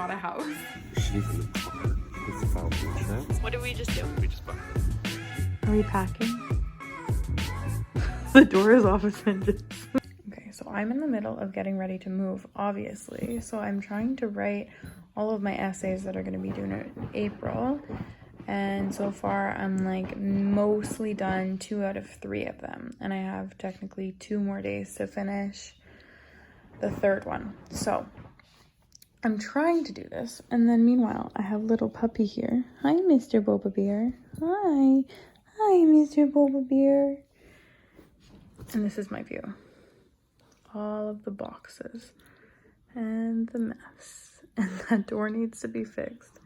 bought a house. What did we just do? We just bought it. Are we packing? The door is off its hinges. Okay, so I'm in the middle of getting ready to move, obviously. So I'm trying to write all of my essays that are going to be due in April. And so far, I'm like mostly done 2 out of 3 of them. And I have technically 2 more days to finish the 3rd one. So I'm trying to do this. And then meanwhile, I have little puppy here. Hi, Mr. Boba Bear. Hi. Hi, Mr. Boba Bear. And this is my view. All of the boxes and the mess. And that door needs to be fixed.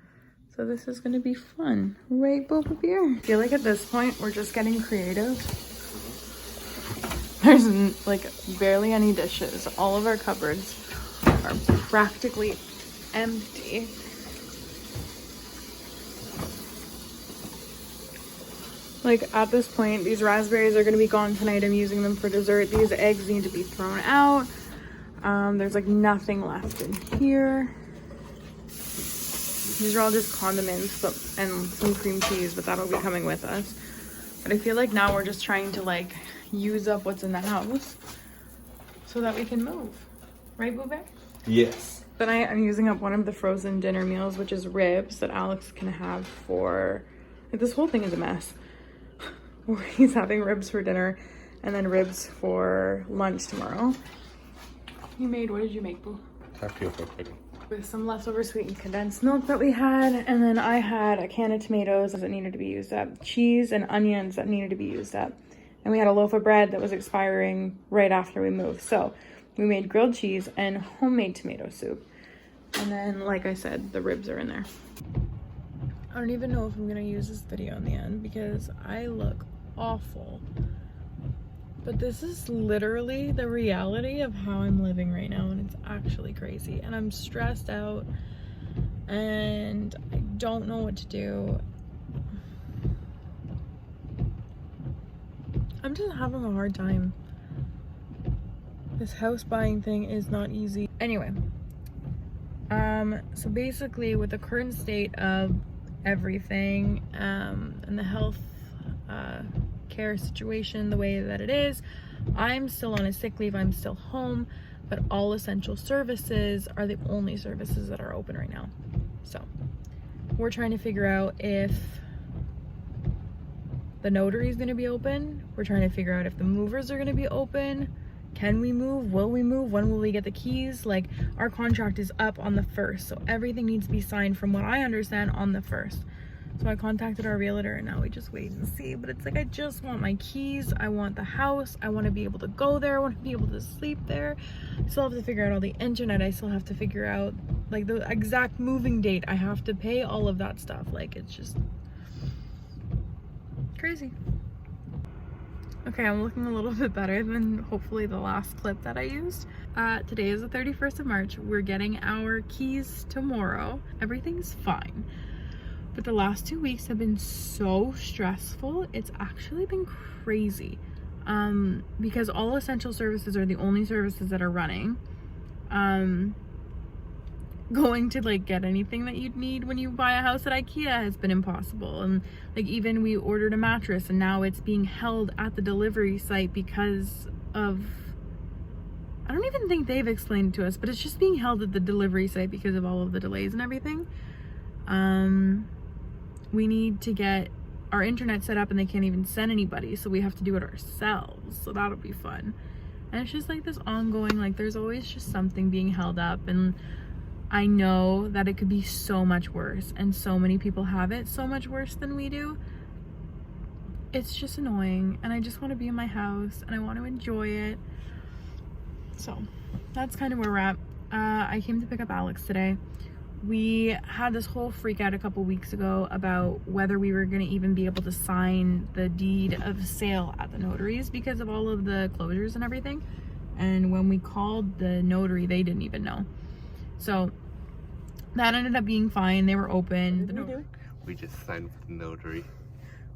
So this is going to be fun. Right, Boba Bear? I feel like at this point, we're just getting creative. There's like barely any dishes. All of our cupboards are practically empty. Like at this point, these raspberries are going to be gone tonight. I'm using them for dessert. These eggs need to be thrown out. There's like nothing left in here. These are all just condiments and some cream cheese, but that'll be coming with us. But I feel like now we're just trying to like use up what's in the house so that we can move. Right, Boobek? Yes. Then I'm using up one of the frozen dinner meals, which is ribs that Alex can have for... Like, this whole thing is a mess. He's having ribs for dinner and then ribs for lunch tomorrow. What did you make, Boo? Tapioca pudding. With some leftover sweetened condensed milk that we had, and then I had a can of tomatoes that needed to be used up, cheese and onions that needed to be used up, and we had a loaf of bread that was expiring right after we moved. So we made grilled cheese and homemade tomato soup, and then like I said, the ribs are in there. I don't even know if I'm gonna use this video in the end because I look awful, but this is literally the reality of how I'm living right now, and it's actually crazy, and I'm stressed out and I don't know what to do. I'm just having a hard time. This house buying thing is not easy. Anyway, so basically with the current state of everything and the health care situation the way that it is, I'm still on a sick leave, I'm still home, but all essential services are the only services that are open right now. So we're trying to figure out if the notary is going to be open. We're trying to figure out if the movers are going to be open. Can we move? Will we move? When will we get the keys? Like, our contract is up on the 1st, so everything needs to be signed, from what I understand, on the 1st. So I contacted our realtor and now we just wait and see. But it's like, I just want my keys. I want the house. I want to be able to go there. I want to be able to sleep there. I still have to figure out all the internet. I still have to figure out like the exact moving date. I have to pay all of that stuff. Like, it's just crazy. Okay, I'm looking a little bit better than hopefully the last clip that I used. Today is the 31st of March. We're getting our keys tomorrow. Everything's fine. But the last 2 weeks have been so stressful. It's actually been crazy. Because all essential services are the only services that are running. Going to like get anything that you'd need when you buy a house at IKEA has been impossible. And like, even we ordered a mattress and now it's being held at the delivery site because of, I don't even think they've explained it to us, but it's just being held at the delivery site because of all of the delays and everything. We need to get our internet set up and they can't even send anybody, so we have to do it ourselves. So that'll be fun. And it's just like this ongoing, like, there's always just something being held up, and I know that it could be so much worse, and so many people have it so much worse than we do. It's just annoying, and I just want to be in my house and I want to enjoy it. So that's kind of where we're at. I came to pick up Alex today. We had this whole freak out a couple weeks ago about whether we were going to even be able to sign the deed of sale at the notaries because of all of the closures and everything. And when we called the notary, they didn't even know. So that ended up being fine. They were open. What did we do? We just signed with the notary.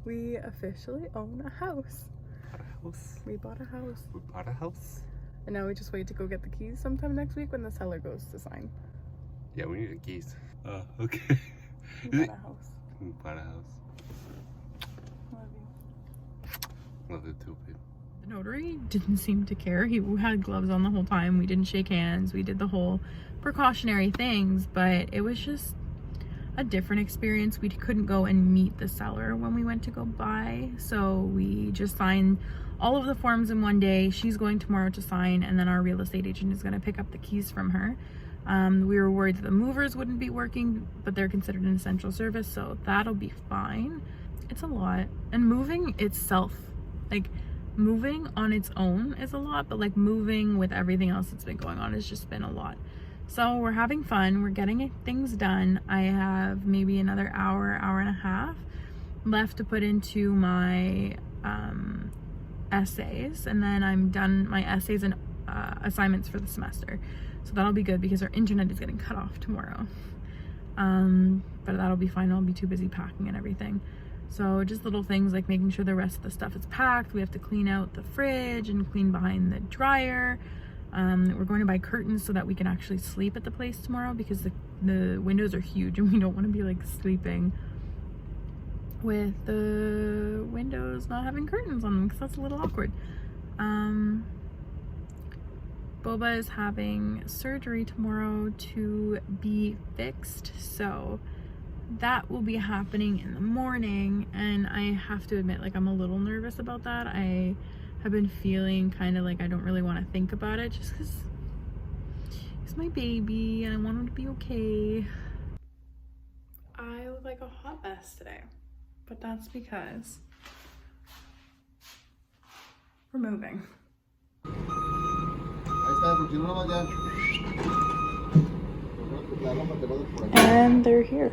We officially own a house. Bought a house. We bought a house. We bought a house. And now we just wait to go get the keys sometime next week when the seller goes to sign. Yeah, we need the keys. Oh, okay. We bought a house. We bought a house. Love you. Love it too, babe. The notary didn't seem to care. He had gloves on the whole time. We didn't shake hands. We did the whole precautionary things, but it was just a different experience. We couldn't go and meet the seller when we went to go buy, so we just signed all of the forms in one day. She's going tomorrow to sign, and then our real estate agent is going to pick up the keys from her. We were worried that the movers wouldn't be working, but they're considered an essential service, so that'll be fine. It's a lot, and moving itself, like moving on its own is a lot, but like moving with everything else that's been going on has just been a lot. So we're having fun, we're getting things done. I have maybe another hour and a half left to put into my essays, and then I'm done my essays and assignments for the semester. So that'll be good because our internet is getting cut off tomorrow. But that'll be fine. I'll be too busy packing and everything. So just little things like making sure the rest of the stuff is packed. We have to clean out the fridge and clean behind the dryer. We're going to buy curtains so that we can actually sleep at the place tomorrow, because the windows are huge and we don't want to be like sleeping with the windows not having curtains on them, because that's a little awkward. Boba is having surgery tomorrow to be fixed, so that will be happening in the morning, and I have to admit, like, I'm a little nervous about that. I have been feeling kind of like I don't really want to think about it, just because he's my baby and I want him to be okay. I look like a hot mess today, but that's because we're moving. And they're here.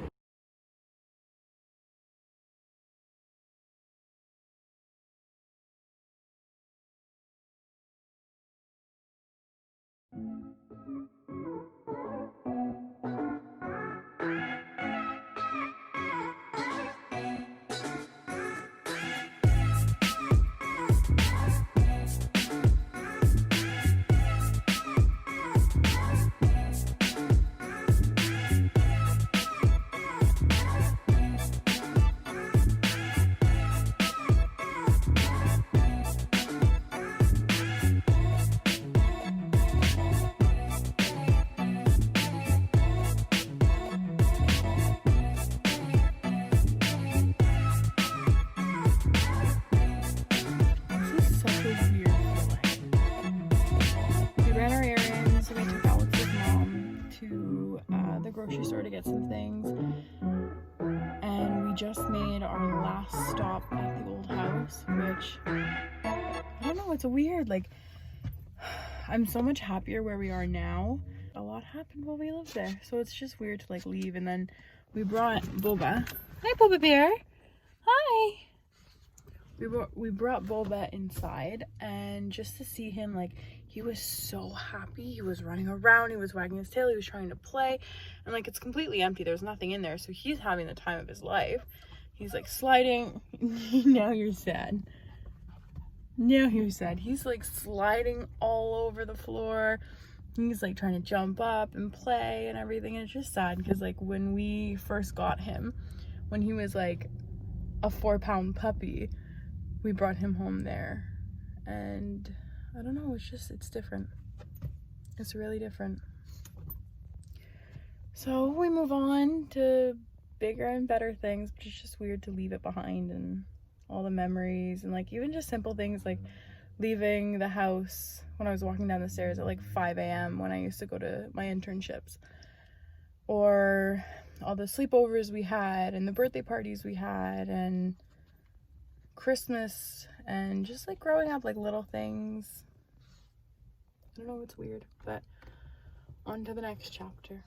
Grocery store to get some things, and we just made our last stop at the old house, which I don't know, it's weird. Like, I'm so much happier where we are now. A lot happened while we lived there, so it's just weird to like leave. And then we brought Boba. Hi, Boba Bear. Hi. We brought Boba inside, and just to see him, like, he was so happy. He was running around, he was wagging his tail, he was trying to play, and like, it's completely empty, there's nothing in there, so he's having the time of his life. He's like sliding. Now you're sad. Now you're sad. He's like sliding all over the floor. He's like trying to jump up and play and everything, and it's just sad because like when we first got him, when he was like a 4-pound puppy, we brought him home there, and I don't know, it's different. It's really different. So we move on to bigger and better things, but it's just weird to leave it behind, and all the memories, and like even just simple things like leaving the house when I was walking down the stairs at like 5 a.m. when I used to go to my internships, or all the sleepovers we had and the birthday parties we had and Christmas, and just like growing up, like little things. I don't know, it's weird, but on to the next chapter.